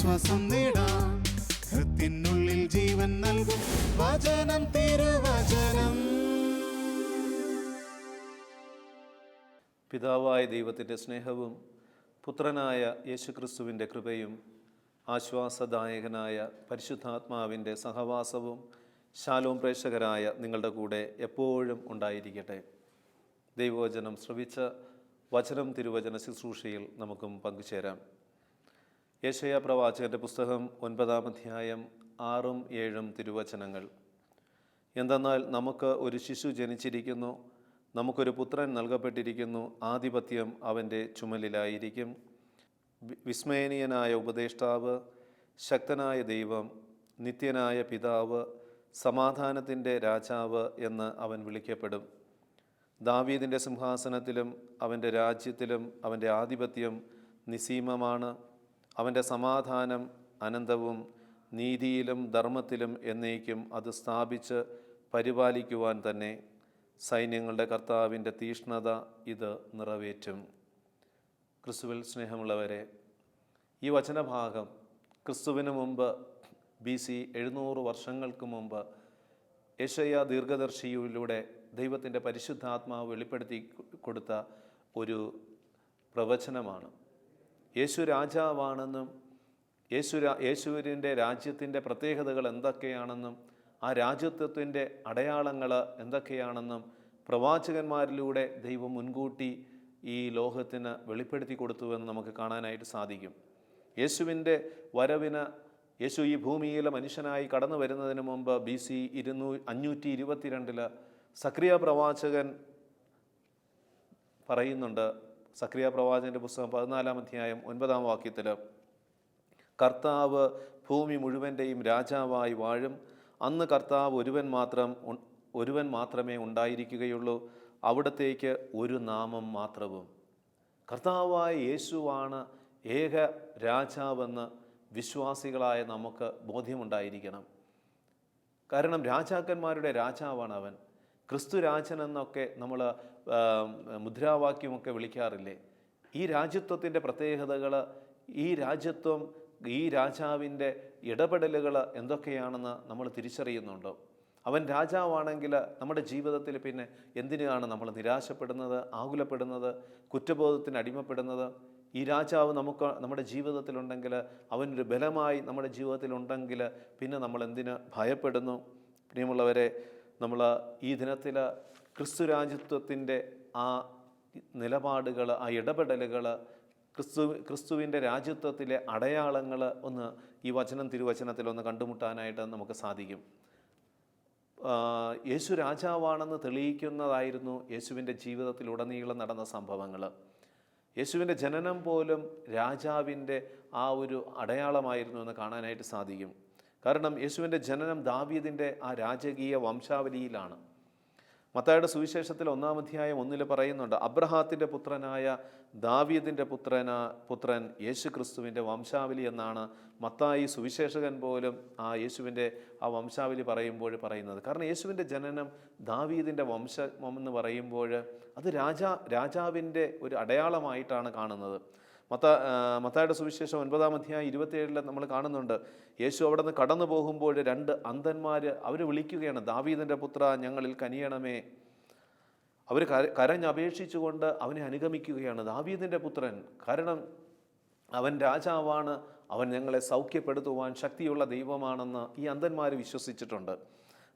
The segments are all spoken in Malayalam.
ആശ്വാസം നേടാം. ഹൃത്തിനുള്ളിൽ ജീവൻ നൽകും വചനം, തിരുവചനം. പിതാവായ ദൈവത്തിൻ്റെ സ്നേഹവും പുത്രനായ യേശുക്രിസ്തുവിൻ്റെ കൃപയും ആശ്വാസദായകനായ പരിശുദ്ധാത്മാവിൻ്റെ സഹവാസവും ശാലോം പ്രേക്ഷകരായ നിങ്ങളുടെ കൂടെ എപ്പോഴും ഉണ്ടായിരിക്കട്ടെ. ദൈവവചനം ശ്രവിച്ച വചനം തിരുവചന ശുശ്രൂഷയിൽ നമുക്കും പങ്കുചേരാം. യെശയ്യാ പ്രവാചകന്റെ പുസ്തകം 9-ാം അധ്യായം 6-7 തിരുവചനങ്ങൾ. എന്തെന്നാൽ നമുക്ക് ഒരു ശിശു ജനിച്ചിരിക്കുന്നു, നമുക്കൊരു പുത്രൻ നൽകപ്പെട്ടിരിക്കുന്നു, ആധിപത്യം അവൻ്റെ ചുമലിലായിരിക്കും. വിസ്മയനീയനായ ഉപദേഷ്ടാവ്, ശക്തനായ ദൈവം, നിത്യനായ പിതാവ്, സമാധാനത്തിൻ്റെ രാജാവ് എന്ന് അവൻ വിളിക്കപ്പെടും. ദാവീദിൻ്റെ സിംഹാസനത്തിലും അവൻ്റെ രാജ്യത്തിലും അവൻ്റെ ആധിപത്യം നിസീമമാണ്. അവൻ്റെ സമാധാനം അനന്തവും, നീതിയിലും ധർമ്മത്തിലും എന്നേക്കും അത് സ്ഥാപിച്ച് പരിപാലിക്കുവാൻ തന്നെ സൈന്യങ്ങളുടെ കർത്താവിൻ്റെ തീഷ്ണത ഇത് നിറവേറ്റും. ക്രിസ്തുവിൽ സ്നേഹമുള്ളവരെ, ഈ വചനഭാഗം ക്രിസ്തുവിന് മുമ്പ് BC 700 വർഷങ്ങൾക്ക് മുമ്പ് യെശയ്യാ ദീർഘദർശിയിലൂടെ ദൈവത്തിൻ്റെ പരിശുദ്ധാത്മാവ് വെളിപ്പെടുത്തി കൊടുത്ത ഒരു പ്രവചനമാണ്. യേശു രാജാവാണെന്നും യേശുവിൻ്റെ രാജ്യത്തിൻ്റെ പ്രത്യേകതകൾ എന്തൊക്കെയാണെന്നും ആ രാജ്യത്വത്തിൻ്റെ അടയാളങ്ങൾ എന്തൊക്കെയാണെന്നും പ്രവാചകന്മാരിലൂടെ ദൈവം മുൻകൂട്ടി ഈ ലോകത്തിന് വെളിപ്പെടുത്തി കൊടുത്തുവെന്ന് നമുക്ക് കാണാനായിട്ട് സാധിക്കും. യേശുവിൻ്റെ വരവിന്, യേശു ഈ ഭൂമിയിലെ മനുഷ്യനായി കടന്നു വരുന്നതിന് മുമ്പ് BC 522 സക്രിയ പ്രവാചകൻ പറയുന്നുണ്ട്. സക്രിയ പ്രവാചകൻ്റെ പുസ്തകം 14-ാം അധ്യായം 9-ാം വാക്യത്തിൽ, കർത്താവ് ഭൂമി മുഴുവൻ്റെയും രാജാവായി വാഴും. അന്ന് കർത്താവ് ഒരുവൻ മാത്രമേ ഉണ്ടായിരിക്കുകയുള്ളൂ, അവിടത്തേക്ക് ഒരു നാമം മാത്രവും. കർത്താവായ യേശുവാണ് ഏക രാജാവെന്ന് വിശ്വാസികളായ നമുക്ക് ബോധ്യമുണ്ടായിരിക്കണം. കാരണം രാജാക്കന്മാരുടെ രാജാവാണ് അവൻ. ക്രിസ്തു രാജൻ എന്നൊക്കെ നമ്മൾ മുദ്രാവാക്യമൊക്കെ വിളിക്കാറില്ലേ? ഈ രാജ്യത്വത്തിൻ്റെ പ്രത്യേകതകൾ, ഈ രാജ്യത്വം, ഈ രാജാവിൻ്റെ ഇടപെടലുകൾ എന്തൊക്കെയാണെന്ന് നമ്മൾ തിരിച്ചറിയുന്നുണ്ടോ? അവൻ രാജാവാണെങ്കിൽ നമ്മുടെ ജീവിതത്തിൽ പിന്നെ എന്തിനാണ് നമ്മൾ നിരാശപ്പെടുന്നത്, ആകുലപ്പെടുന്നത്, കുറ്റബോധത്തിന് അടിമപ്പെടുന്നത്? ഈ രാജാവ് നമ്മുടെ ജീവിതത്തിലുണ്ടെങ്കിൽ, അവനൊരു ബലമായി നമ്മുടെ ജീവിതത്തിലുണ്ടെങ്കിൽ പിന്നെ നമ്മൾ എന്തിന് ഭയപ്പെടുന്നു? പ്രിയമുള്ളവരെ, നമ്മൾ ഈ ദിനത്തിൽ ക്രിസ്തു രാജ്യത്വത്തിൻ്റെ ആ നിലപാടുകൾ, ആ ഇടപെടലുകൾ, ക്രിസ്തുവിൻ്റെ രാജ്യത്വത്തിലെ അടയാളങ്ങൾ ഒന്ന് ഈ തിരുവചനത്തിലൊന്ന് കണ്ടുമുട്ടാനായിട്ട് നമുക്ക് സാധിക്കും. യേശു രാജാവാണെന്ന് തെളിയിക്കുന്നതായിരുന്നു യേശുവിൻ്റെ ജീവിതത്തിലുടനീളം നടന്ന സംഭവങ്ങൾ. യേശുവിൻ്റെ ജനനം പോലും രാജാവിൻ്റെ ആ ഒരു അടയാളമായിരുന്നു എന്ന് കാണാനായിട്ട് സാധിക്കും. കാരണം യേശുവിൻ്റെ ജനനം ദാവീദിൻ്റെ ആ രാജകീയ വംശാവലിയിലാണ്. മത്തായിയുടെ സുവിശേഷത്തിൽ 1-ാം അധ്യായം 1 പറയുന്നുണ്ട്, അബ്രഹാത്തിൻ്റെ പുത്രനായ ദാവീദിൻ്റെ പുത്രൻ യേശു ക്രിസ്തുവിൻ്റെ വംശാവലി എന്നാണ് മത്തായി സുവിശേഷകൻ പോലും ആ യേശുവിൻ്റെ ആ വംശാവലി പറയുമ്പോൾ പറയുന്നത്. കാരണം യേശുവിൻ്റെ ജനനം ദാവീദിൻ്റെ വംശം എന്ന് പറയുമ്പോൾ അത് രാജാവിൻ്റെ ഒരു അടയാളമായിട്ടാണ് കാണുന്നത്. മത്തായിയുടെ സുവിശേഷം 9-ാം അധ്യായം 27 നമ്മൾ കാണുന്നുണ്ട്, യേശു അവിടെ നിന്ന് കടന്നു പോകുമ്പോൾ 2 അന്ധന്മാർ അവർ വിളിക്കുകയാണ്, ദാവീദിൻ്റെ പുത്ര, ഞങ്ങളിൽ കനിയണമേ. അവർ കരഞ്ഞപേക്ഷിച്ചുകൊണ്ട് അവനെ അനുഗമിക്കുകയാണ്. ദാവീദിൻ്റെ പുത്രൻ, കാരണം അവൻ രാജാവാണ്, അവൻ ഞങ്ങളെ സൗഖ്യപ്പെടുത്തുവാൻ ശക്തിയുള്ള ദൈവമാണെന്ന് ഈ അന്ധന്മാർ വിശ്വസിച്ചിട്ടുണ്ട്.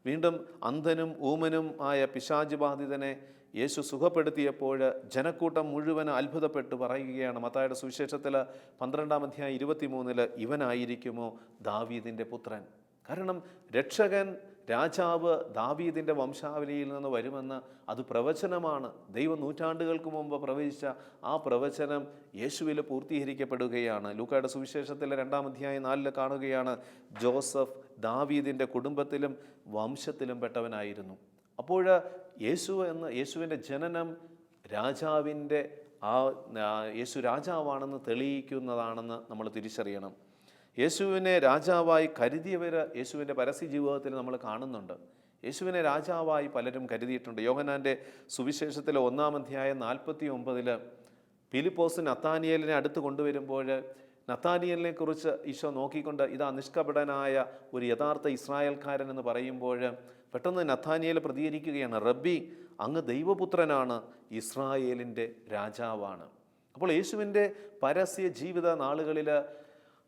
വീണ്ടും അന്ധനും ഊമനും ആയ പിശാച് ബാധിതനെ യേശു സുഖപ്പെടുത്തിയപ്പോൾ ജനക്കൂട്ടം മുഴുവൻ അത്ഭുതപ്പെട്ട് പറയുകയാണ്. മത്തായിയുടെ സുവിശേഷത്തിൽ 12-ാം അധ്യായം 23 ഇവനായിരിക്കുമോ ദാവീദിൻ്റെ പുത്രൻ? കാരണം രക്ഷകൻ, രാജാവ് ദാവീദിൻ്റെ വംശാവലിയിൽ നിന്ന് വരുമെന്ന് അത് പ്രവചനമാണ്. ദൈവം നൂറ്റാണ്ടുകൾക്ക് മുമ്പ് പ്രവചിച്ച ആ പ്രവചനം യേശുവിൽ പൂർത്തീകരിക്കപ്പെടുകയാണ്. ലൂക്കായുടെ സുവിശേഷത്തിലെ 2-ാം അധ്യായം 4 കാണുകയാണ്, ജോസഫ് ദാവീദിൻ്റെ കുടുംബത്തിലും വംശത്തിലും പെട്ടവനായിരുന്നു. അപ്പോൾ യേശുവിൻ്റെ ജനനം രാജാവിൻ്റെ യേശു രാജാവാണെന്ന് തെളിയിക്കുന്നതാണെന്ന് നമ്മൾ തിരിച്ചറിയണം. യേശുവിനെ രാജാവായി കരുതിയവർ യേശുവിൻ്റെ പരസ്യ ജീവിതത്തിൽ നമ്മൾ കാണുന്നുണ്ട്. യേശുവിനെ രാജാവായി പലരും കരുതിയിട്ടുണ്ട്. യോഹന്നാൻ്റെ സുവിശേഷത്തിലെ 1-ാം അധ്യായം 49 ഫിലിപ്പോസ് നത്താനിയേലിനെ അടുത്ത് കൊണ്ടുവരുമ്പോൾ നത്താനിയലിനെ കുറിച്ച് ഈശോ നോക്കിക്കൊണ്ട് ഇതാ നിഷ്കപടനായ ഒരു യഥാർത്ഥ ഇസ്രായേൽക്കാരൻ എന്ന് പറയുമ്പോൾ പെട്ടെന്ന് നത്താനിയേൽ പ്രതികരിക്കുകയാണ്, റബ്ബി, അങ്ങ് ദൈവപുത്രനാണ്, ഇസ്രായേലിൻ്റെ രാജാവാണ്. അപ്പോൾ യേശുവിൻ്റെ പരസ്യ ജീവിത നാളുകളിൽ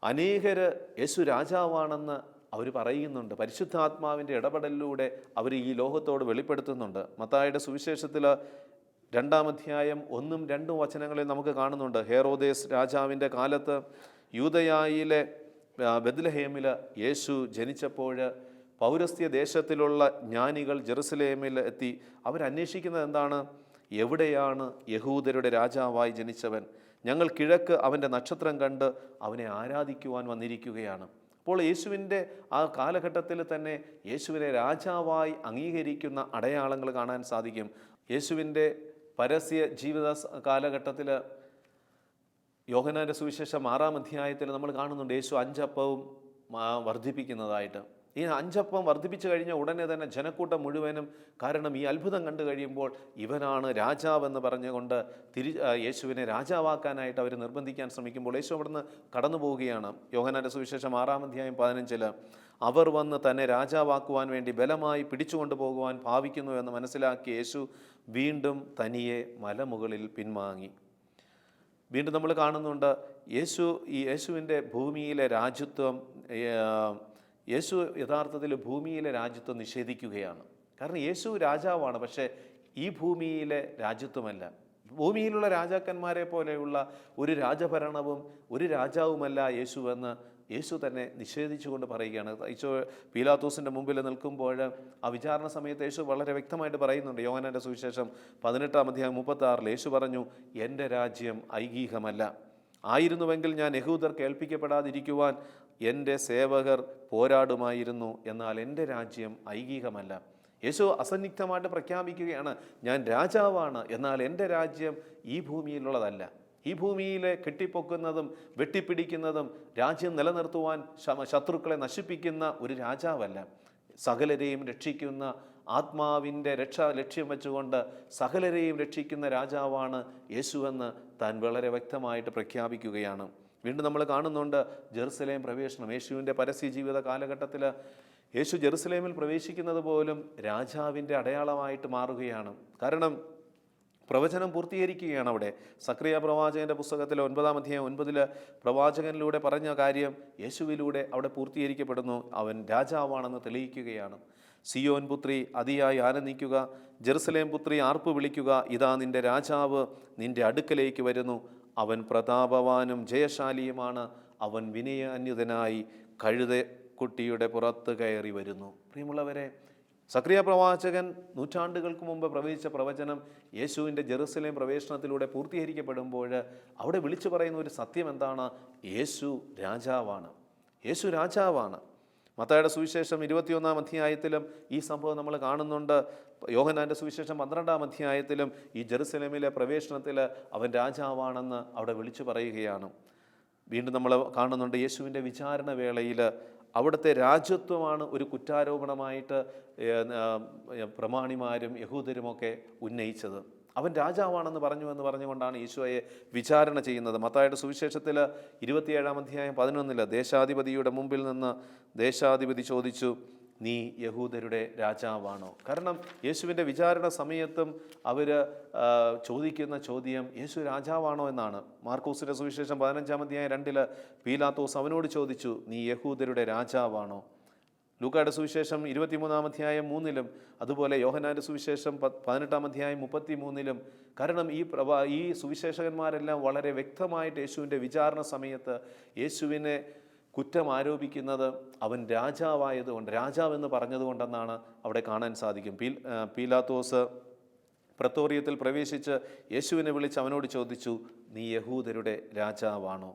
അനേകർ യേശു രാജാവാണെന്ന് അവർ പറയുന്നുണ്ട്. പരിശുദ്ധാത്മാവിൻ്റെ ഇടപെടലിലൂടെ അവർ ഈ ലോകത്തോട് വെളിപ്പെടുത്തുന്നുണ്ട്. മത്തായിയുടെ സുവിശേഷത്തിൽ 2-ാം അധ്യായം 1-2 വചനങ്ങളിൽ നമുക്ക് കാണുന്നുണ്ട്. ഹെറോദേസ് രാജാവിൻ്റെ കാലത്ത് യൂദയായിലെ ബെത്ലഹേമിൽ യേശു ജനിച്ചപ്പോൾ പൗരസ്ത്യ ദേശത്തിലുള്ള ജ്ഞാനികൾ ജെറുസലേമിൽ എത്തി. അവരന്വേഷിക്കുന്നത് എന്താണ്? എവിടെയാണ് യഹൂദരുടെ രാജാവായി ജനിച്ചവൻ? ഞങ്ങൾ കിഴക്ക് അവൻ്റെ നക്ഷത്രം കണ്ട് അവനെ ആരാധിക്കുവാൻ വന്നിരിക്കുകയാണ്. അപ്പോൾ യേശുവിൻ്റെ ആ കാലഘട്ടത്തിൽ തന്നെ യേശുവിനെ രാജാവായി അംഗീകരിക്കുന്ന അടയാളങ്ങൾ കാണാൻ സാധിക്കും. യേശുവിൻ്റെ പരസ്യ ജീവിത കാലഘട്ടത്തിൽ യോഹന്നാൻ്റെ സുവിശേഷം 6-ാം അധ്യായത്തിൽ നമ്മൾ കാണുന്നുണ്ട് യേശു 5 അപ്പവും വർദ്ധിപ്പിക്കുന്നതായിട്ട്. ഈ 5 അപ്പം വർദ്ധിപ്പിച്ചു കഴിഞ്ഞ ഉടനെ തന്നെ ജനക്കൂട്ടം മുഴുവനും, കാരണം ഈ അത്ഭുതം കണ്ടു കഴിയുമ്പോൾ ഇവനാണ് രാജാവെന്ന് പറഞ്ഞുകൊണ്ട് യേശുവിനെ രാജാവാക്കാനായിട്ട് അവർ നിർബന്ധിക്കാൻ ശ്രമിക്കുമ്പോൾ യേശു അവിടുന്ന് കടന്നു പോവുകയാണ്. യോഹന്നാൻ്റെ സുവിശേഷം 6-ാം അധ്യായം 15 അവർ വന്ന് തന്നെ രാജാവാക്കുവാൻ വേണ്ടി ബലമായി പിടിച്ചുകൊണ്ടു പോകുവാൻ ഭാവിക്കുന്നു എന്ന് മനസ്സിലാക്കി യേശു വീണ്ടും തനിയെ മലമുകളിൽ പിൻവാങ്ങി. വീണ്ടും നമ്മൾ കാണുന്നുണ്ട് യേശുവിൻ്റെ ഭൂമിയിലെ രാജ്യത്വം, യേശു യഥാർത്ഥത്തിൽ ഭൂമിയിലെ രാജ്യത്വം നിഷേധിക്കുകയാണ്. കാരണം യേശു രാജാവാണ്, പക്ഷേ ഈ ഭൂമിയിലെ രാജ്യത്വമല്ല. ഭൂമിയിലുള്ള രാജാക്കന്മാരെ പോലെയുള്ള ഒരു രാജഭരണവും ഒരു രാജാവുമല്ല യേശുവെന്ന് യേശു തന്നെ നിഷേധിച്ചുകൊണ്ട് പറയുകയാണ്. ഈശോ പീലാത്തോസിൻ്റെ മുമ്പിൽ നിൽക്കുമ്പോൾ ആ വിചാരണ സമയത്ത് യേശു വളരെ വ്യക്തമായിട്ട് പറയുന്നുണ്ട്. യോഹന്നാൻ്റെ സുവിശേഷം 18-ാം അധ്യായം 36 യേശു പറഞ്ഞു, എൻ്റെ രാജ്യം ഐഹികമല്ല. ആയിരുന്നുവെങ്കിൽ ഞാൻ യഹൂദർ കേൾപ്പിക്കപ്പെടാതിരിക്കുവാൻ എൻ്റെ സേവകർ പോരാടുമായിരുന്നു, എന്നാൽ എൻ്റെ രാജ്യം ഐഹികമല്ല. യേശു അസന്നിഗ്ധമായിട്ട് പ്രഖ്യാപിക്കുകയാണ്, ഞാൻ രാജാവാണ്, എന്നാൽ എൻ്റെ രാജ്യം ഈ ഭൂമിയിലുള്ളതല്ല. ഈ ഭൂമിയിലെ കെട്ടിപ്പൊക്കുന്നതും വെട്ടിപ്പിടിക്കുന്നതും രാജ്യം നിലനിർത്തുവാൻ ശത്രുക്കളെ നശിപ്പിക്കുന്ന ഒരു രാജാവല്ല. സകലരെയും രക്ഷിക്കുന്ന ആത്മാവിൻ്റെ ലക്ഷ്യം വെച്ചുകൊണ്ട് സകലരെയും രക്ഷിക്കുന്ന രാജാവാണ് യേശുവെന്ന് താൻ വളരെ വ്യക്തമായിട്ട് പ്രഖ്യാപിക്കുകയാണ്. വീണ്ടും നമ്മൾ കാണുന്നുണ്ട് ജെറുസലേം പ്രവേശനം. യേശുവിൻ്റെ പരസ്യ ജീവിത കാലഘട്ടത്തിൽ യേശു ജെറുസലേമിൽ പ്രവേശിക്കുന്നത് പോലും രാജാവിൻ്റെ അടയാളമായിട്ട് മാറുകയാണ്. കാരണം പ്രവചനം പൂർത്തീകരിക്കുകയാണ് അവിടെ. സക്രിയ പ്രവാചകൻ്റെ പുസ്തകത്തിൽ 9-ാം അധ്യായം 9 പ്രവാചകനിലൂടെ പറഞ്ഞ കാര്യം യേശുവിലൂടെ അവിടെ പൂർത്തീകരിക്കപ്പെടുന്നു. അവൻ രാജാവാണെന്ന് തെളിയിക്കുകയാണ്. സിയോൻ പുത്രി അതിയായി ആനന്ദിക്കുക, ജെറുസലേം പുത്രി ആർപ്പ് വിളിക്കുക, ഇതാ നിന്റെ രാജാവ് നിന്റെ അടുക്കലേക്ക് വരുന്നു, അവൻ പ്രതാപവാനും ജയശാലിയുമാണ്, അവൻ വിനയാന്യുതനായി കഴുതക്കുട്ടിയുടെ പുറത്ത് കയറി വരുന്നു. പ്രിയമുള്ളവരെ, സക്രിയ പ്രവാചകൻ നൂറ്റാണ്ടുകൾക്ക് മുമ്പ് പ്രവചിച്ച പ്രവചനം യേശുവിൻ്റെ ജെറുസലേം പ്രവേശനത്തിലൂടെ പൂർത്തീകരിക്കപ്പെടുമ്പോൾ അവിടെ വിളിച്ചു പറയുന്ന ഒരു സത്യം എന്താണ്? യേശു രാജാവാണ്. യേശു രാജാവാണ്. മത്തായിയുടെ സുവിശേഷം 21-ാം അധ്യായത്തിലും ഈ സംഭവം നമ്മൾ കാണുന്നുണ്ട്. യോഹന്നാൻ്റെ സുവിശേഷം 12-ാം അധ്യായത്തിലും ഈ ജെറുസലേമിലെ പ്രവേശനത്തിൽ അവൻ രാജാവാണെന്ന് അവിടെ വിളിച്ചു പറയുകയാണ്. വീണ്ടും നമ്മൾ കാണുന്നുണ്ട് യേശുവിൻ്റെ വിചാരണ വേളയിൽ അവിടുത്തെ രാജ്യത്വമാണ് ഒരു കുറ്റാരോപണമായിട്ട് പ്രമാണിമാരും യഹൂദരുമൊക്കെ ഉന്നയിച്ചത്. അവൻ രാജാവാണെന്ന് പറഞ്ഞുകൊണ്ടാണ് ഈശോയെ വിചാരണ ചെയ്യുന്നത്. മത്തായിയുടെ സുവിശേഷത്തിൽ 27-ാം അധ്യായം 11 ദേശാധിപതിയുടെ മുമ്പിൽ നിന്ന് ദേശാധിപതി ചോദിച്ചു, നീ യഹൂദരുടെ രാജാവാണോ? കാരണം യേശുവിൻ്റെ വിചാരണ സമയത്തും അവർ ചോദിക്കുന്ന ചോദ്യം യേശു രാജാവാണോ എന്നാണ്. മാർക്കോസിൻ്റെ സുവിശേഷം 15-ാം അധ്യായം 2 പീലാത്തോസ് അവനോട് ചോദിച്ചു, നീ യഹൂദരുടെ രാജാവാണോ? ലൂക്കായുടെ സുവിശേഷം 23-ാം അധ്യായം 3 അതുപോലെ യോഹന്നാൻ്റെ സുവിശേഷം 18-ാം അധ്യായം 33 കാരണം ഈ സുവിശേഷകന്മാരെല്ലാം വളരെ വ്യക്തമായിട്ട് യേശുവിൻ്റെ വിചാരണ സമയത്ത് യേശുവിനെ കുറ്റം ആരോപിക്കുന്നത് അവൻ രാജാവായതുകൊണ്ട്, രാജാവെന്ന് പറഞ്ഞതുകൊണ്ടെന്നാണ് അവിടെ കാണാൻ സാധിക്കും. പീലാത്തോസ് പ്രത്തോറിയത്തിൽ പ്രവേശിച്ച് യേശുവിനെ വിളിച്ച് അവനോട് ചോദിച്ചു, നീ യഹൂദരുടെ രാജാവാണോ?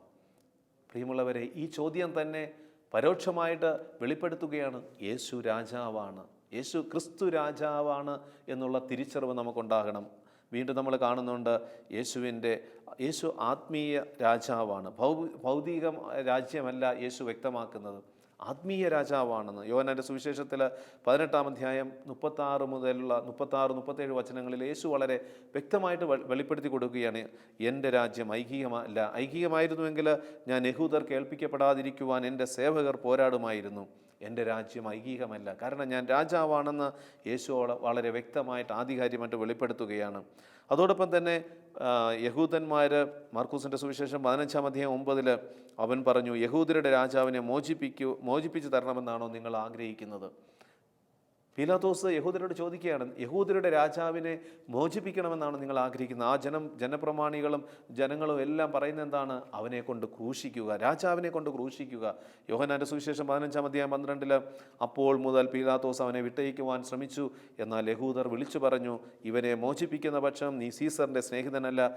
പ്രിയമുള്ളവരെ, ഈ ചോദ്യം തന്നെ പരോക്ഷമായിട്ട് വെളിപ്പെടുത്തുകയാണ് യേശു രാജാവാണ്, യേശു ക്രിസ്തു രാജാവാണ് എന്നുള്ള തിരിച്ചറിവ് നമുക്കുണ്ടാകണം. വീണ്ടും നമ്മൾ കാണുന്നുണ്ട് യേശു ആത്മീയ രാജാവാണ്. ഭൗതിക രാജ്യമല്ല യേശു വ്യക്തമാക്കുന്നത്. ആത്മീയ രാജാവാണെന്ന്. യോഹന്നാൻ്റെ സുവിശേഷത്തിൽ 18-ാം അധ്യായം 36-37 വചനങ്ങളിൽ യേശു വളരെ വ്യക്തമായിട്ട് വെളിപ്പെടുത്തി കൊടുക്കുകയാണ്, എൻ്റെ രാജ്യം ഐഹികമല്ല. ഐഹികമായിരുന്നുവെങ്കിൽ ഞാൻ യഹൂദർ കേൾപ്പിക്കപ്പെടാതിരിക്കുവാൻ എൻ്റെ സേവകർ പോരാടുമായിരുന്നു. എൻ്റെ രാജ്യം ഐഹികമല്ല, കാരണം ഞാൻ രാജാവാണെന്ന് യേശു വളരെ വ്യക്തമായിട്ട് ആധികാരികമായിട്ട് വെളിപ്പെടുത്തുകയാണ്. അതോടൊപ്പം തന്നെ യഹൂദന്മാർ, മാർക്കോസിൻ്റെ സുവിശേഷം 15-ാം അധ്യായം 9 അവൻ പറഞ്ഞു, യഹൂദരുടെ രാജാവിനെ മോചിപ്പിച്ചു തരണമെന്നാണോ നിങ്ങൾ ആഗ്രഹിക്കുന്നത്? പീലാത്തോസ് യഹൂദരോട് ചോദിക്കുകയാണ്, യഹൂദരുടെ രാജാവിനെ മോചിപ്പിക്കണമെന്നാണ് നിങ്ങൾ ആഗ്രഹിക്കുന്നത്? ആ ജനപ്രമാണികളും ജനങ്ങളും എല്ലാം പറയുന്നത് എന്താണ്? അവനെ കൊണ്ട് ക്രൂശിക്കുക, രാജാവിനെ കൊണ്ട് ക്രൂശിക്കുക. യോഹന്നാൻ്റെ സുവിശേഷം 15-ാം അധ്യായം 12 അപ്പോൾ മുതൽ പീലാത്തോസ് അവനെ വിട്ടയക്കുവാൻ ശ്രമിച്ചു. എന്നാൽ യഹൂദർ വിളിച്ചു പറഞ്ഞു, ഇവനെ മോചിപ്പിക്കുന്ന പക്ഷം നീ സീസറിൻ്റെ സ്നേഹിതനല്ല,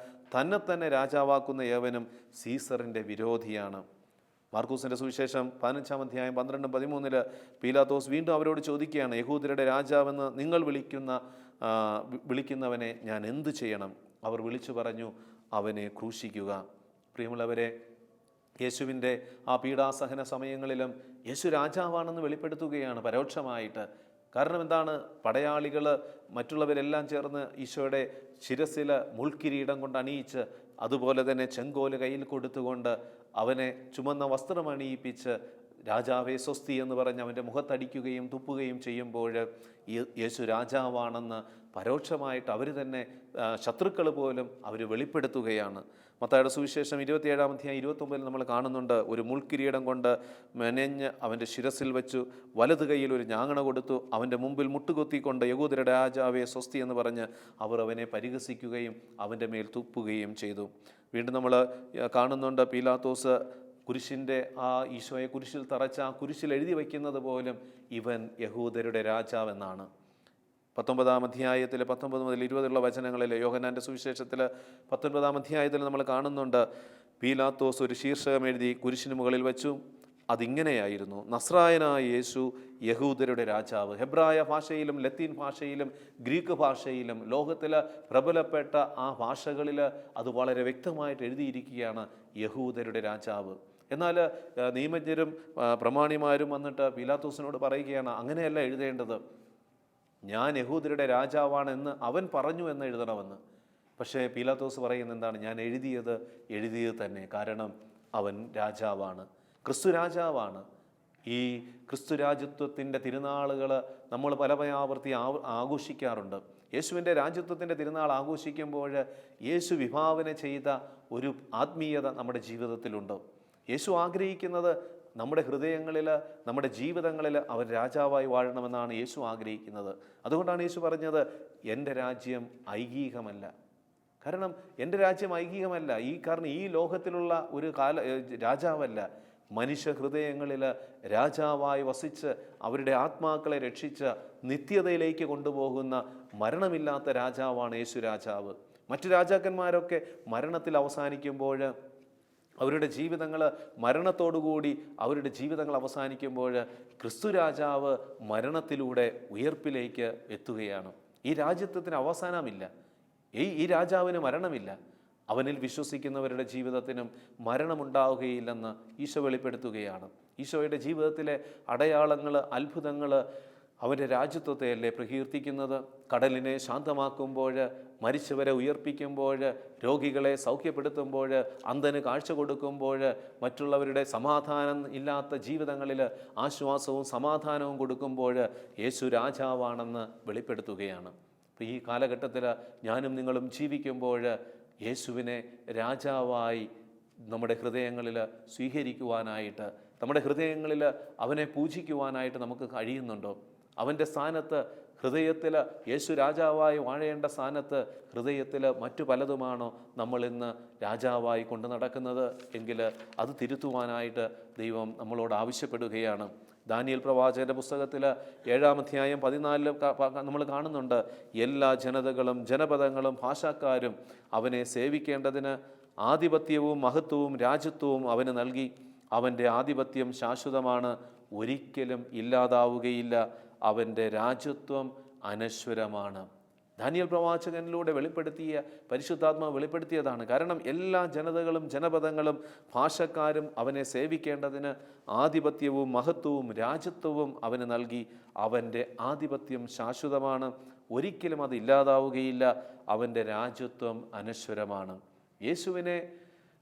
തന്നെ രാജാവാക്കുന്ന ഏവനും സീസറിൻ്റെ വിരോധിയാണ്. മാർക്കോസിൻ്റെ സുവിശേഷം 15-ാം അധ്യായം 12-13 പീലാത്തോസ് വീണ്ടും അവരോട് ചോദിക്കുകയാണ്, യഹൂദരുടെ രാജാവെന്ന് നിങ്ങൾ വിളിക്കുന്നവനെ ഞാൻ എന്തു ചെയ്യണം? അവർ വിളിച്ചു പറഞ്ഞു, അവനെ ക്രൂശിക്കുക. പ്രിയമുള്ളവരെ, യേശുവിൻ്റെ ആ പീഡാസഹന സമയങ്ങളിലും യേശു രാജാവാണെന്ന് വെളിപ്പെടുത്തുകയാണ് പരോക്ഷമായിട്ട്. കാരണം എന്താണ്? പടയാളികൾ മറ്റുള്ളവരെല്ലാം ചേർന്ന് ഈശോയുടെ ശിരസിൽ മുൾക്കിരീടം കൊണ്ട് അണിയിച്ച്, അതുപോലെ തന്നെ ചെങ്കോല് കയ്യിൽ കൊടുത്തുകൊണ്ട് അവനെ ചുമന്ന വസ്ത്രം അണിയിപ്പിച്ച് രാജാവേ സ്വസ്തി എന്ന് പറഞ്ഞ് അവൻ്റെ മുഖത്തടിക്കുകയും തുപ്പുകയും ചെയ്യുമ്പോൾ യേശു രാജാവാണെന്ന് പരോക്ഷമായിട്ട് അവർ തന്നെ, ശത്രുക്കൾ പോലും അവർ വെളിപ്പെടുത്തുകയാണ്. മത്തായിയുടെ സുവിശേഷം 27-ാം അധ്യായം 29 നമ്മൾ കാണുന്നുണ്ട്, ഒരു മുൾക്കിരീടം കൊണ്ട് മെനഞ്ഞ് അവൻ്റെ ശിരസിൽ വെച്ചു, വലത് കൈയിൽ ഒരു ഞാങ്ങണ കൊടുത്തു, അവൻ്റെ മുമ്പിൽ മുട്ടുകുത്തിക്കൊണ്ട് യഹൂദരുടെ രാജാവേ സ്വസ്തി എന്ന് പറഞ്ഞ് അവർ അവനെ പരിഹസിക്കുകയും അവൻ്റെ മേൽ തുപ്പുകയും ചെയ്തു. വീണ്ടും നമ്മൾ കാണുന്നുണ്ട്, പീലാത്തോസ് കുരിശിൻ്റെ ആ ഈശോയെ കുരിശിൽ തറച്ച ആ കുരിശിൽ എഴുതി വയ്ക്കുന്നത് പോലും ഇവൻ യഹൂദരുടെ രാജാവെന്നാണ്. 19-ാം അധ്യായത്തിൽ 19 മുതൽ 20 വചനങ്ങളിൽ, യോഹന്നാൻ്റെ സുവിശേഷത്തിൽ 19-ാം അധ്യായത്തിൽ നമ്മൾ കാണുന്നുണ്ട്, പീലാത്തോസ് ഒരു ശീർഷകം എഴുതി കുരിശിന് മുകളിൽ വെച്ചു. അതിങ്ങനെയായിരുന്നു, നസ്രായനായ യേശു യഹൂദരുടെ രാജാവ്. ഹെബ്രായ ഭാഷയിലും ലത്തീൻ ഭാഷയിലും ഗ്രീക്ക് ഭാഷയിലും ലോകത്തിൽ പ്രബലപ്പെട്ട ആ ഭാഷകളിൽ അത് വളരെ വ്യക്തമായിട്ട് എഴുതിയിരിക്കുകയാണ്, യഹൂദരുടെ രാജാവ്. എന്നാൽ നിയമജ്ഞരും പ്രമാണിമാരും വന്നിട്ട് പീലാത്തോസിനോട് പറയുകയാണ്, അങ്ങനെയല്ല എഴുതേണ്ടത്, ഞാൻ യഹൂദരുടെ രാജാവാണെന്ന് അവൻ പറഞ്ഞു എന്ന് എഴുതണമെന്ന്. പക്ഷേ പീലാത്തോസ് പറയുന്നത് എന്താണ്? ഞാൻ എഴുതിയത് തന്നെ, കാരണം അവൻ രാജാവാണ്, ക്രിസ്തു രാജാവാണ്. ഈ ക്രിസ്തു രാജ്യത്വത്തിൻ്റെ തിരുനാളുകൾ നമ്മൾ പല ആവർത്തി ആഘോഷിക്കാറുണ്ട്. യേശുവിൻ്റെ രാജ്യത്വത്തിൻ്റെ തിരുനാൾ ആഘോഷിക്കുമ്പോൾ യേശു വിഭാവന ചെയ്ത ഒരു ആത്മീയത നമ്മുടെ ജീവിതത്തിലുണ്ട്. യേശു ആഗ്രഹിക്കുന്നത് നമ്മുടെ ഹൃദയങ്ങളിൽ, നമ്മുടെ ജീവിതങ്ങളിൽ അവർ രാജാവായി വാഴണമെന്നാണ് യേശു ആഗ്രഹിക്കുന്നത്. അതുകൊണ്ടാണ് യേശു പറഞ്ഞത്, എൻ്റെ രാജ്യം ഐഹികമല്ല. കാരണം എൻ്റെ രാജ്യം ഐഹികമല്ല, കാരണം ഈ ലോകത്തിലുള്ള ഒരു രാജാവല്ല, മനുഷ്യ ഹൃദയങ്ങളിൽ രാജാവായി വസിച്ച് അവരുടെ ആത്മാക്കളെ രക്ഷിച്ച് നിത്യതയിലേക്ക് കൊണ്ടുപോകുന്ന മരണമില്ലാത്ത രാജാവാണ് യേശു രാജാവ്. മറ്റു രാജാക്കന്മാരൊക്കെ മരണത്തിൽ അവസാനിക്കുമ്പോൾ, അവരുടെ ജീവിതങ്ങൾ മരണത്തോടുകൂടി അവരുടെ ജീവിതങ്ങൾ അവസാനിക്കുമ്പോൾ, ക്രിസ്തു രാജാവ് മരണത്തിലൂടെ ഉയർപ്പിലേക്ക് എത്തുകയാണ്. ഈ രാജ്യത്വത്തിന് അവസാനമില്ല, ഈ രാജാവിന് മരണമില്ല. അവനിൽ വിശ്വസിക്കുന്നവരുടെ ജീവിതത്തിനും മരണമുണ്ടാവുകയില്ലെന്ന് ഈശോ വെളിപ്പെടുത്തുകയാണ്. ഈശോയുടെ ജീവിതത്തിലെ അടയാളങ്ങൾ, അത്ഭുതങ്ങൾ അവൻ്റെ രാജ്യത്വത്തെയല്ലേ പ്രകീർത്തിക്കുന്നത്? കടലിനെ ശാന്തമാക്കുമ്പോൾ, മരിച്ചവരെ ഉയർപ്പിക്കുമ്പോൾ, രോഗികളെ സൗഖ്യപ്പെടുത്തുമ്പോൾ, അന്ധന് കാഴ്ച കൊടുക്കുമ്പോൾ, മറ്റുള്ളവരുടെ സമാധാനം ഇല്ലാത്ത ജീവിതങ്ങളിൽ ആശ്വാസവും സമാധാനവും കൊടുക്കുമ്പോൾ യേശു രാജാവാണെന്ന് വെളിപ്പെടുത്തുകയാണ്. അപ്പോൾ ഈ കാലഘട്ടത്തിൽ ഞാനും നിങ്ങളും ജീവിക്കുമ്പോൾ യേശുവിനെ രാജാവായി നമ്മുടെ ഹൃദയങ്ങളിൽ സ്വീകരിക്കുവാനായിട്ട്, നമ്മുടെ ഹൃദയങ്ങളിൽ അവനെ പൂജിക്കുവാനായിട്ട് നമുക്ക് കഴിയുന്നുണ്ടോ? അവൻ്റെ സ്ഥാനത്ത്, ഹൃദയത്തിൽ യേശു രാജാവായി വാഴേണ്ട സ്ഥാനത്ത് ഹൃദയത്തിൽ മറ്റു പലതുമാണോ നമ്മൾ ഇന്ന് രാജാവായി കൊണ്ടു നടക്കുന്നത് എങ്കിൽ അത് തിരുത്തുവാനായിട്ട് ദൈവം നമ്മളോട് ആവശ്യപ്പെടുകയാണ്. ദാനിയേൽ പ്രവാചകന്റെ പുസ്തകത്തിൽ 7-ാം അധ്യായം 14 നമ്മൾ കാണുന്നുണ്ട്, എല്ലാ ജനതകളും ജനപദങ്ങളും ഭാഷക്കാരും അവനെ സേവിക്കേണ്ടതിന് ആധിപത്യവും മഹത്വവും രാജ്യത്വവും അവന് നൽകി. അവൻ്റെ ആധിപത്യം ശാശ്വതമാണ്, ഒരിക്കലും ഇല്ലാതാവുകയില്ല. അവൻ്റെ രാജ്യത്വം അനശ്വരമാണ്. ദാനിയേൽ പ്രവാചകനിലൂടെ പരിശുദ്ധാത്മാവ് വെളിപ്പെടുത്തിയതാണ്. കാരണം എല്ലാ ജനതകളും ജനപദങ്ങളും ഭാഷക്കാരും അവനെ സേവിക്കേണ്ടതിന് ആധിപത്യവും മഹത്വവും രാജ്യത്വവും അവന് നൽകി. അവൻ്റെ ആധിപത്യം ശാശ്വതമാണ്, ഒരിക്കലും അത് ഇല്ലാതാവുകയില്ല. അവൻ്റെ രാജ്യത്വം അനശ്വരമാണ്. യേശുവിനെ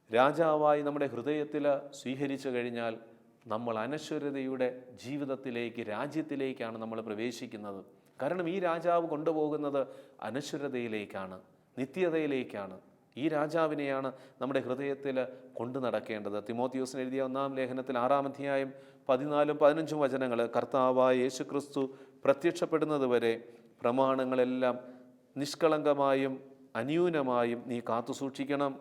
രാജാവായി നമ്മുടെ ഹൃദയത്തിൽ സ്വീകരിച്ചു കഴിഞ്ഞാൽ നമ്മൾ അനശ്വരതയുടെ ജീവിതത്തിലേക്ക്, രാജ്യത്തിലേക്കാണ് നമ്മൾ പ്രവേശിക്കുന്നത്. കാരണം ഈ രാജാവ് കൊണ്ടുപോകുന്നത് അനശ്വരതയിലേക്കാണ്, നിത്യതയിലേക്കാണ്. ഈ രാജാവിനെയാണ് നമ്മുടെ ഹൃദയത്തിൽ കൊണ്ടു നടക്കേണ്ടത്. തിമോത്തിയോസിന് എഴുതിയ 1-ാം ലേഖനത്തിൽ 6-ാം അധ്യായം 14-15 വചനങ്ങൾ, കർത്താവായ യേശുക്രിസ്തു പ്രത്യക്ഷപ്പെടുന്നത് വരെ പ്രമാണങ്ങളെല്ലാം നിഷ്കളങ്കമായും അന്യൂനമായും നീ കാത്തു സൂക്ഷിക്കണം.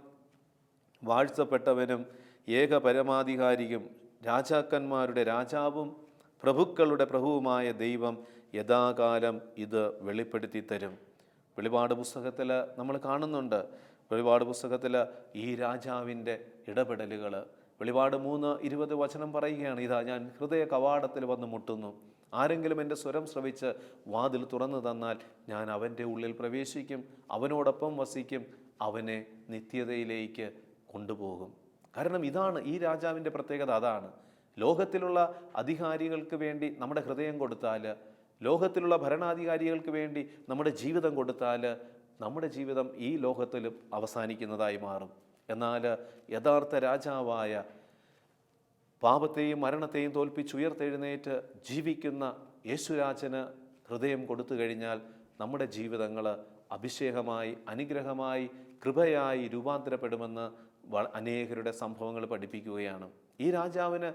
വാഴ്ത്തപ്പെട്ടവനും ഏക പരമാധികാരിയും രാജാക്കന്മാരുടെ രാജാവും പ്രഭുക്കളുടെ പ്രഭുവുമായ ദൈവം യഥാകാലം ഇത് വെളിപ്പെടുത്തി തരും. വെളിപാട് പുസ്തകത്തിൽ നമ്മൾ കാണുന്നുണ്ട്. വെളിപാട് പുസ്തകത്തിൽ ഈ രാജാവിൻ്റെ ഇടപെടലുകൾ. വെളിപാട് 3:20 വചനം പറയുകയാണ്, ഇതാ ഞാൻ ഹൃദയ കവാടത്തിൽ വന്ന് മുട്ടുന്നു, ആരെങ്കിലും എൻ്റെ സ്വരം ശ്രവിച്ച് വാതിൽ തുറന്നു തന്നാൽ ഞാൻ അവൻ്റെ ഉള്ളിൽ പ്രവേശിക്കും, അവനോടൊപ്പം വസിക്കും, അവനെ നിത്യതയിലേക്ക് കൊണ്ടുപോകും. കാരണം ഇതാണ് ഈ രാജാവിൻ്റെ പ്രത്യേകത. അതാണ് ലോകത്തിലുള്ള അധികാരികൾക്ക് വേണ്ടി നമ്മുടെ ഹൃദയം കൊടുത്താൽ, ലോകത്തിലുള്ള ഭരണാധികാരികൾക്ക് വേണ്ടി നമ്മുടെ ജീവിതം കൊടുത്താൽ നമ്മുടെ ജീവിതം ഈ ലോകത്തിലും അവസാനിക്കുന്നതായി മാറും. എന്നാൽ യഥാർത്ഥ രാജാവായ, പാപത്തെയും മരണത്തെയും തോൽപ്പിച്ചുയർത്തെഴുന്നേറ്റ് ജീവിക്കുന്ന യേശുരാജന് ഹൃദയം കൊടുത്തു കഴിഞ്ഞാൽ നമ്മുടെ ജീവിതങ്ങൾ അഭിഷേകമായി, അനുഗ്രഹമായി, കൃപയായി രൂപാന്തരപ്പെടുമെന്ന് അനേകരുടെ സംഭവങ്ങൾ പഠിപ്പിക്കുകയാണ്. ഈ രാജാവിന്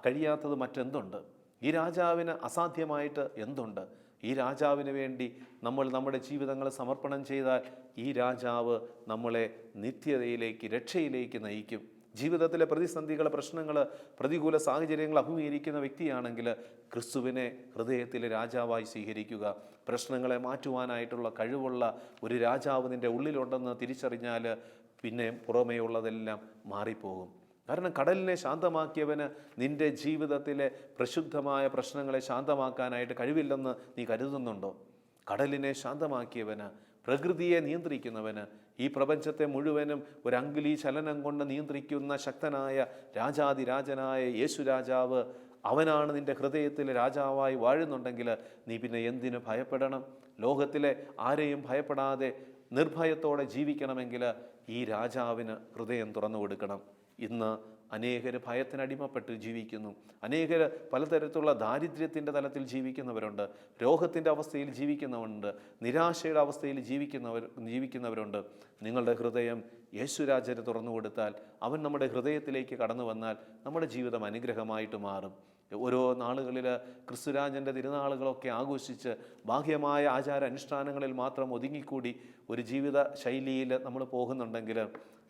കഴിയാത്തത് മറ്റെന്തുണ്ട്? ഈ രാജാവിന് അസാധ്യമായിട്ട് എന്തുണ്ട്? ഈ രാജാവിന് വേണ്ടി നമ്മൾ നമ്മുടെ ജീവിതങ്ങൾ സമർപ്പണം ചെയ്താൽ ഈ രാജാവ് നമ്മളെ നിത്യതയിലേക്ക്, രക്ഷയിലേക്ക് നയിക്കും. ജീവിതത്തിലെ പ്രതിസന്ധികൾ, പ്രശ്നങ്ങൾ, പ്രതികൂല സാഹചര്യങ്ങൾ അഭിമുഖീകരിക്കുന്ന വ്യക്തിയാണെങ്കിൽ ക്രിസ്തുവിനെ ഹൃദയത്തിലെ രാജാവായി സ്വീകരിക്കുക. പ്രശ്നങ്ങളെ മാറ്റുവാനായിട്ടുള്ള കഴിവുള്ള ഒരു രാജാവ് നിൻ്റെ ഉള്ളിലുണ്ടെന്ന് തിരിച്ചറിഞ്ഞാൽ പിന്നെ പുറമേ ഉള്ളതെല്ലാം മാറിപ്പോകും. കാരണം കടലിനെ ശാന്തമാക്കിയവന് നിൻ്റെ ജീവിതത്തിലെ പ്രക്ഷുബ്ധമായ പ്രശ്നങ്ങളെ ശാന്തമാക്കാനായിട്ട് കഴിവില്ലെന്ന് നീ കരുതുന്നുണ്ടോ? കടലിനെ ശാന്തമാക്കിയവന്, പ്രകൃതിയെ നിയന്ത്രിക്കുന്നവന്, ഈ പ്രപഞ്ചത്തെ മുഴുവനും ഒരു അങ്കുലി ചലനം കൊണ്ട് നിയന്ത്രിക്കുന്ന ശക്തനായ രാജാതിരാജനായ യേശു രാജാവ്, അവനാണ് നിൻ്റെ ഹൃദയത്തിൽ രാജാവായി വാഴുന്നുണ്ടെങ്കിൽ നീ പിന്നെ എന്തിനു ഭയപ്പെടണം? ലോകത്തിലെ ആരെയും ഭയപ്പെടാതെ നിർഭയത്തോടെ ജീവിക്കണമെങ്കിൽ ഈ രാജാവിന് ഹൃദയം തുറന്നു കൊടുക്കണം. ഇന്ന് അനേകർ ഭയത്തിനടിമപ്പെട്ട് ജീവിക്കുന്നു. അനേകർ പലതരത്തിലുള്ള ദാരിദ്ര്യത്തിൻ്റെ തലത്തിൽ ജീവിക്കുന്നവരുണ്ട്, രോഗത്തിൻ്റെ അവസ്ഥയിൽ ജീവിക്കുന്നവരുണ്ട്, നിരാശയുടെ അവസ്ഥയിൽ ജീവിക്കുന്നവരുണ്ട്. നിങ്ങളുടെ ഹൃദയം യേശുരാജന് തുറന്നു കൊടുത്താൽ, അവൻ നമ്മുടെ ഹൃദയത്തിലേക്ക് കടന്നു വന്നാൽ നമ്മുടെ ജീവിതം അനുഗ്രഹമായിട്ട് മാറും. ഓരോ നാളുകളിൽ ക്രിസ്തുരാജൻ്റെ തിരുനാളുകളൊക്കെ ആഘോഷിച്ച് ബാഹ്യമായ ആചാര അനുഷ്ഠാനങ്ങളിൽ മാത്രം ഒതുങ്ങിക്കൂടി ഒരു ജീവിത ശൈലിയിൽ നമ്മൾ പോകുന്നുണ്ടെങ്കിൽ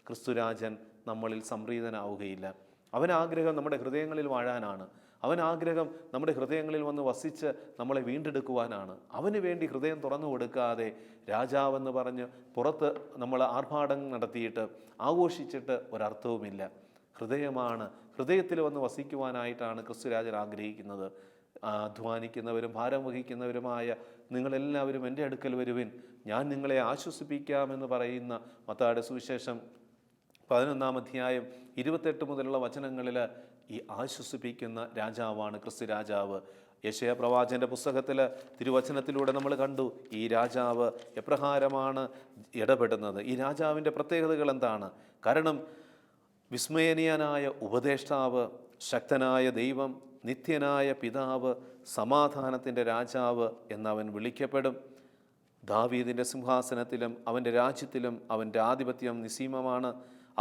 ക്രിസ്തുരാജൻ നമ്മളിൽ സംപ്രീതനാവുകയില്ല. അവനാഗ്രഹം നമ്മുടെ ഹൃദയങ്ങളിൽ വാഴാനാണ്. അവനാഗ്രഹം നമ്മുടെ ഹൃദയങ്ങളിൽ വന്ന് വസിച്ച് നമ്മളെ വീണ്ടെടുക്കുവാനാണ്. അവന് വേണ്ടി ഹൃദയം തുറന്നു കൊടുക്കാതെ രാജാവെന്ന് പറഞ്ഞ് പുറത്ത് നമ്മൾ ആർഭാടം നടത്തിയിട്ട് ആഘോഷിച്ചിട്ട് ഒരർത്ഥവുമില്ല. ഹൃദയത്തിൽ വന്ന് വസിക്കുവാനായിട്ടാണ് ക്രിസ്തുരാജൻ ആഗ്രഹിക്കുന്നത്. അധ്വാനിക്കുന്നവരും ഭാരം വഹിക്കുന്നവരുമായ നിങ്ങളെല്ലാവരും എൻ്റെ അടുക്കൽ വരുവിൻ, ഞാൻ നിങ്ങളെ ആശ്വസിപ്പിക്കാമെന്ന് പറയുന്ന മത്തായിയുടെ സുവിശേഷം 11-ാം അധ്യായം 28 മുതലുള്ള വചനങ്ങളിൽ ഈ ആശ്വസിപ്പിക്കുന്ന രാജാവാണ് ക്രിസ്തു രാജാവ്. യെശയ്യാ പ്രവാചകന്റെ പുസ്തകത്തിൽ തിരുവചനത്തിലൂടെ നമ്മൾ കണ്ടു ഈ രാജാവ് എപ്രകാരമാണ് ഇടപെടുന്നത്. ഈ രാജാവിൻ്റെ പ്രത്യേകതകൾ എന്താണ്? കാരണം വിസ്മയനീയനായ ഉപദേഷ്ടാവ്, ശക്തനായ ദൈവം, നിത്യനായ പിതാവ്, സമാധാനത്തിൻ്റെ രാജാവ് എന്നവൻ വിളിക്കപ്പെടും. ദാവീദിൻ്റെ സിംഹാസനത്തിലും അവൻ്റെ രാജ്യത്തിലും അവൻ്റെ ആധിപത്യം നിസീമമാണ്.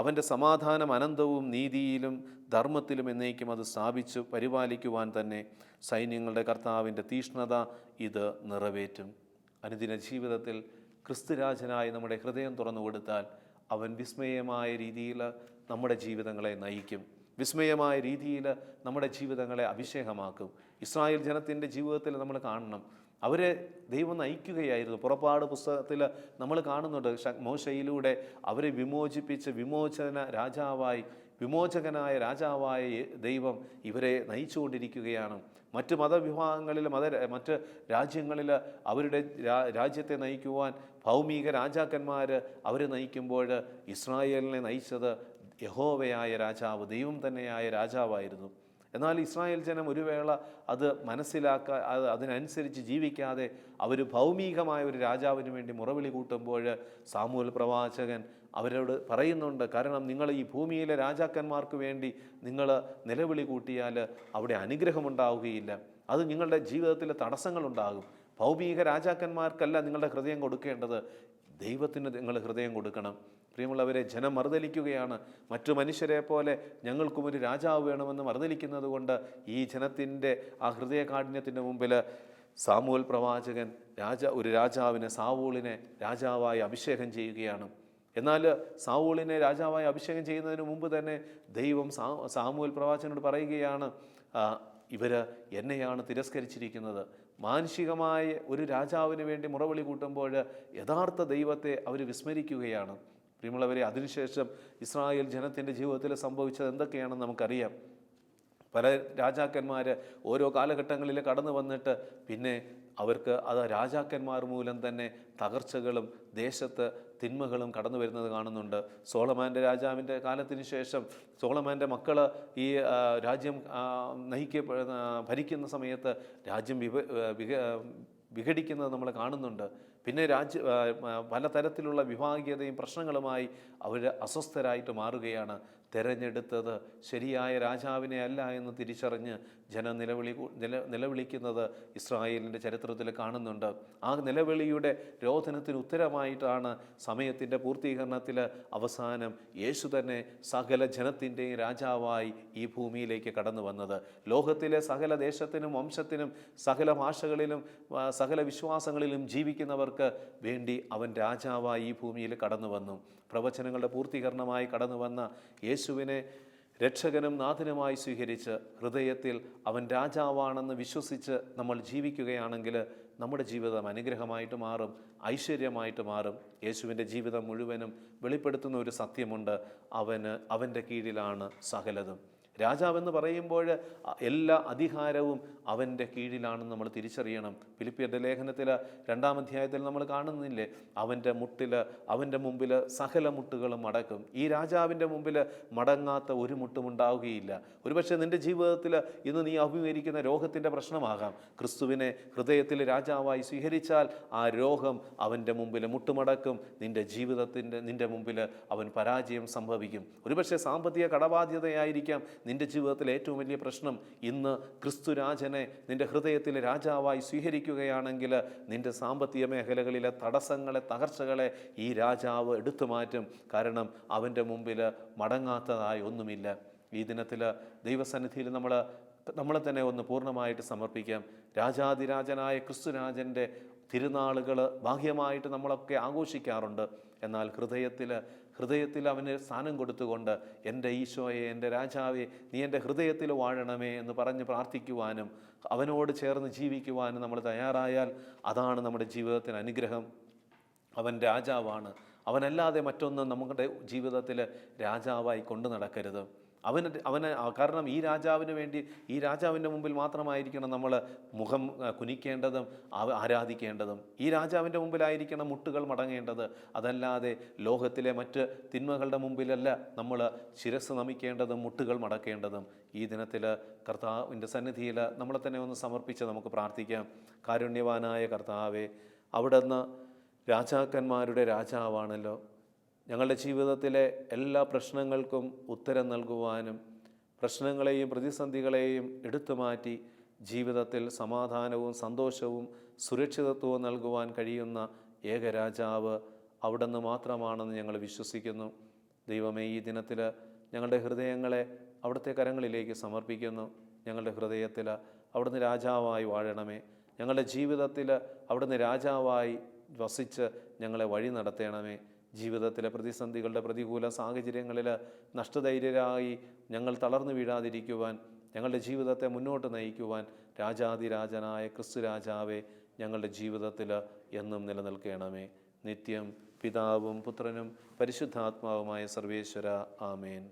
അവൻ്റെ സമാധാനം അനന്തവും നീതിയിലും ധർമ്മത്തിലും എന്നേക്കും അത് സ്ഥാപിച്ചു പരിപാലിക്കുവാൻ തന്നെ സൈന്യങ്ങളുടെ കർത്താവിൻ്റെ തീഷ്ണത ഇത് നിറവേറ്റും. അനുദിന ജീവിതത്തിൽ ക്രിസ്തുരാജനായി നമ്മുടെ ഹൃദയം തുറന്നു കൊടുത്താൽ അവൻ വിസ്മയമായ രീതിയിൽ നമ്മുടെ ജീവിതങ്ങളെ നയിക്കും. വിസ്മയമായ രീതിയിൽ നമ്മുടെ ജീവിതങ്ങളെ അഭിഷേകമാക്കും. ഇസ്രായേൽ ജനത്തിൻ്റെ ജീവിതത്തിൽ നമ്മൾ കാണണം, അവരെ ദൈവം നയിക്കുകയായിരുന്നു. പുറപ്പാട് പുസ്തകത്തിൽ നമ്മൾ കാണുന്നുണ്ട്, മോശയിലൂടെ അവരെ വിമോചിപ്പിച്ച് വിമോചകനായ രാജാവായ ദൈവം ഇവരെ നയിച്ചുകൊണ്ടിരിക്കുകയാണ്. മറ്റ് മതവിഭാഗങ്ങളിൽ മറ്റ് രാജ്യങ്ങളിൽ അവരുടെ രാജ്യത്തെ നയിക്കുവാൻ ഭൗമിക രാജാക്കന്മാർ അവരെ നയിക്കുമ്പോൾ ഇസ്രായേലിനെ നയിച്ചത് യഹോവയായ രാജാവ്, ദൈവം തന്നെയായ രാജാവായിരുന്നു. എന്നാൽ ഇസ്രായേൽ ജനം ഒരു വേള അത് അതിനനുസരിച്ച് ജീവിക്കാതെ അവർ ഭൗമികമായ ഒരു രാജാവിന് വേണ്ടി മുറവിളി കൂട്ടുമ്പോൾ സാമൂവേൽ പ്രവാചകൻ അവരോട് പറയുന്നുണ്ട്, കാരണം നിങ്ങൾ ഈ ഭൂമിയിലെ രാജാക്കന്മാർക്ക് വേണ്ടി നിങ്ങൾ നിലവിളി കൂട്ടിയാൽ അവിടെ അനുഗ്രഹമുണ്ടാവുകയില്ല, അത് നിങ്ങളുടെ ജീവിതത്തിൽ തടസ്സങ്ങളുണ്ടാകും. ഭൗമിക രാജാക്കന്മാർക്കല്ല നിങ്ങളുടെ ഹൃദയം കൊടുക്കേണ്ടത്, ദൈവത്തിന് നിങ്ങൾ ഹൃദയം കൊടുക്കണം. പ്രിയമുള്ളവരെ, ജനം മറുതലിക്കുകയാണ്. മറ്റു മനുഷ്യരെ പോലെ ഞങ്ങൾക്കും ഒരു രാജാവ് വേണമെന്ന് മറുതലിക്കുന്നത് കൊണ്ട് ഈ ജനത്തിൻ്റെ ആ ഹൃദയകാഠിന്യത്തിൻ്റെ മുമ്പിൽ സാമൂവേൽ പ്രവാചകൻ ഒരു രാജാവിനെ, സാവൂളിനെ രാജാവായി അഭിഷേകം ചെയ്യുകയാണ്. എന്നാൽ സാവൂളിനെ രാജാവായി അഭിഷേകം ചെയ്യുന്നതിന് മുമ്പ് തന്നെ ദൈവം സാമൂവേൽ പ്രവാചകനോട് പറയുകയാണ്, ഇവർ എന്നെയാണ് തിരസ്കരിച്ചിരിക്കുന്നത്. മാനുഷികമായ ഒരു രാജാവിന് വേണ്ടി മുറവിളി കൂട്ടുമ്പോൾ യഥാർത്ഥ ദൈവത്തെ അവർ വിസ്മരിക്കുകയാണ്. പ്രിയമുള്ളവരെ, അതിനുശേഷം ഇസ്രായേൽ ജനത്തിൻ്റെ ജീവിതത്തിൽ സംഭവിച്ചത് എന്തൊക്കെയാണെന്ന് നമുക്കറിയാം. പല രാജാക്കന്മാർ ഓരോ കാലഘട്ടങ്ങളിൽ കടന്നു വന്നിട്ട് പിന്നെ അവർക്ക് അത് രാജാക്കന്മാർ മൂലം തന്നെ തകർച്ചകളും ദേശത്ത് തിന്മകളും കടന്നു വരുന്നത് കാണുന്നുണ്ട്. സോളമാൻ്റെ രാജാവിൻ്റെ കാലത്തിന് ശേഷം സോളമാൻ്റെ മക്കൾ ഈ രാജ്യം ഭരിക്കുന്ന സമയത്ത് രാജ്യം വിഘടിക്കുന്നത് നമ്മൾ കാണുന്നുണ്ട്. പിന്നെ പലതരത്തിലുള്ള വിഭാഗീയതയും പ്രശ്നങ്ങളുമായി അവർ അസ്വസ്ഥരായിട്ട് മാറുകയാണ്. തെരഞ്ഞെടുത്തത് ശരിയായ രാജാവിനെ അല്ല എന്ന് തിരിച്ചറിഞ്ഞ് ജനം നിലവിളിക്കുന്നത് ഇസ്രായേലിൻ്റെ ചരിത്രത്തിൽ കാണുന്നുണ്ട്. ആ നിലവിളിയുടെ രോധനത്തിന് ഉത്തരമായിട്ടാണ് സമയത്തിൻ്റെ പൂർത്തീകരണത്തിൽ അവസാനം യേശു തന്നെ സകല ജനത്തിൻ്റെയും രാജാവായി ഈ ഭൂമിയിലേക്ക് കടന്നു വന്നത്. ലോകത്തിലെ സകല ദേശത്തിനും വംശത്തിനും സകല ഭാഷകളിലും സകല വിശ്വാസങ്ങളിലും ജീവിക്കുന്നവർക്ക് വേണ്ടി അവൻ രാജാവായി ഈ ഭൂമിയിൽ കടന്നു വന്നു. പ്രവചനങ്ങളുടെ പൂർത്തീകരണമായി കടന്നു വന്ന യേശുവിനെ രക്ഷകനും നാഥനുമായി സ്വീകരിച്ച് ഹൃദയത്തിൽ അവൻ രാജാവാണെന്ന് വിശ്വസിച്ച് നമ്മൾ ജീവിക്കുകയാണെങ്കിൽ നമ്മുടെ ജീവിതം അനുഗ്രഹമായിട്ട് മാറും, ഐശ്വര്യമായിട്ട് മാറും. യേശുവിൻ്റെ ജീവിതം മുഴുവനും വെളിപ്പെടുത്തുന്ന ഒരു സത്യമുണ്ട്, അവൻ്റെ കീഴിലാണ് സകലതും. രാജാവെന്ന് പറയുമ്പോൾ എല്ലാ അധികാരവും അവൻ്റെ കീഴിലാണെന്ന് നമ്മൾ തിരിച്ചറിയണം. ഫിലിപ്പിയരുടെ ലേഖനത്തിൽ 2-ാം അധ്യായത്തിൽ നമ്മൾ കാണുന്നില്ലേ, അവൻ്റെ മുമ്പിൽ സകല മുട്ടുകളും മടക്കും. ഈ രാജാവിൻ്റെ മുമ്പിൽ മടങ്ങാത്ത ഒരു മുട്ടും ഉണ്ടാവുകയില്ല. ഒരുപക്ഷെ നിൻ്റെ ജീവിതത്തിൽ ഇന്ന് നീ അഭിമുഖീകരിക്കുന്ന രോഗത്തിൻ്റെ പ്രശ്നമാകാം. ക്രിസ്തുവിനെ ഹൃദയത്തിൽ രാജാവായി സ്വീകരിച്ചാൽ ആ രോഗം അവൻ്റെ മുമ്പിൽ മുട്ടുമടക്കും. നിൻ്റെ മുമ്പിൽ അവൻ പരാജയം സംഭവിക്കും. ഒരുപക്ഷെ സാമ്പത്തിക കടബാധ്യതയായിരിക്കാം നിൻ്റെ ജീവിതത്തിലെ ഏറ്റവും വലിയ പ്രശ്നം. ഇന്ന് ക്രിസ്തുരാജനെ നിൻ്റെ ഹൃദയത്തിൽ രാജാവായി സ്വീകരിക്കുകയാണെങ്കിൽ നിൻ്റെ സാമ്പത്തിക മേഖലകളിലെ തടസ്സങ്ങളെ, തകർച്ചകളെ ഈ രാജാവ് എടുത്തു മാറ്റും. കാരണം അവൻ്റെ മുമ്പിൽ മടങ്ങാത്തതായി ഒന്നുമില്ല. ഈ ദിനത്തിൽ ദൈവസന്നിധിയിൽ നമ്മളെ തന്നെ ഒന്ന് പൂർണ്ണമായിട്ട് സമർപ്പിക്കാം. രാജാതിരാജനായ ക്രിസ്തുരാജൻ്റെ തിരുനാളുകൾ ബാഹ്യമായിട്ട് നമ്മളൊക്കെ ആഘോഷിക്കാറുണ്ട്. എന്നാൽ ഹൃദയത്തിൽ അവന് സ്ഥാനം കൊടുത്തുകൊണ്ട് എൻ്റെ ഈശോയെ, എൻ്റെ രാജാവെ, നീ എൻ്റെ ഹൃദയത്തിൽ വാഴണമേ എന്ന് പറഞ്ഞ് പ്രാർത്ഥിക്കുവാനും അവനോട് ചേർന്ന് ജീവിക്കുവാനും നമ്മൾ തയ്യാറായാൽ അതാണ് നമ്മുടെ ജീവിതത്തിന് അനുഗ്രഹം. അവൻ രാജാവാണ്. അവനല്ലാതെ മറ്റൊന്നും നമ്മുടെ ജീവിതത്തിൽ രാജാവായി കൊണ്ടു നടക്കരുത്. കാരണം ഈ രാജാവിന് വേണ്ടി, ഈ രാജാവിൻ്റെ മുമ്പിൽ മാത്രമായിരിക്കണം നമ്മൾ മുഖം കുനിക്കേണ്ടതും ആരാധിക്കേണ്ടതും. ഈ രാജാവിൻ്റെ മുമ്പിലായിരിക്കണം മുട്ടുകൾ മടങ്ങേണ്ടത്. അതല്ലാതെ ലോകത്തിലെ മറ്റ് തിന്മകളുടെ മുമ്പിലല്ല നമ്മൾ ശിരസ് നമിക്കേണ്ടതും മുട്ടുകൾ മടക്കേണ്ടതും. ഈ ദിനത്തിൽ കർത്താവിൻ്റെ സന്നിധിയിൽ നമ്മളെ തന്നെ ഒന്ന് സമർപ്പിച്ച് നമുക്ക് പ്രാർത്ഥിക്കാം. കാരുണ്യവാനായ കർത്താവേ, അവിടുന്ന് രാജാക്കന്മാരുടെ രാജാവാണല്ലോ. ഞങ്ങളുടെ ജീവിതത്തിലെ എല്ലാ പ്രശ്നങ്ങൾക്കും ഉത്തരം നൽകുവാനും പ്രശ്നങ്ങളെയും പ്രതിസന്ധികളെയും എടുത്തു മാറ്റി ജീവിതത്തിൽ സമാധാനവും സന്തോഷവും സുരക്ഷിതത്വവും നൽകുവാൻ കഴിയുന്ന ഏകരാജാവ് അവിടുന്ന് മാത്രമാണെന്ന് ഞങ്ങൾ വിശ്വസിക്കുന്നു. ദൈവമേ, ഈ ദിനത്തിൽ ഞങ്ങളുടെ ഹൃദയങ്ങളെ അവിടുത്തെ കരങ്ങളിലേക്ക് സമർപ്പിക്കുന്നു. ഞങ്ങളുടെ ഹൃദയത്തിൽ അവിടുന്ന് രാജാവായി വാഴണമേ. ഞങ്ങളുടെ ജീവിതത്തിൽ അവിടുന്ന് രാജാവായി വസിച്ച് ഞങ്ങളെ വഴി നടത്തണമേ. ജീവിതത്തിലെ പ്രതിസന്ധികളുടെ പ്രതികൂല സാഹചര്യങ്ങളിൽ നഷ്ടധൈര്യരായി ഞങ്ങൾ തളർന്നു വീഴാതിരിക്കുവാൻ, ഞങ്ങളുടെ ജീവിതത്തെ മുന്നോട്ട് നയിക്കുവാൻ രാജാതിരാജനായ ക്രിസ്തു രാജാവെ ഞങ്ങളുടെ ജീവിതത്തിൽ എന്നും നിലനിൽക്കണമേ. നിത്യം പിതാവും പുത്രനും പരിശുദ്ധാത്മാവുമായ സർവേശ്വര, ആമേൻ.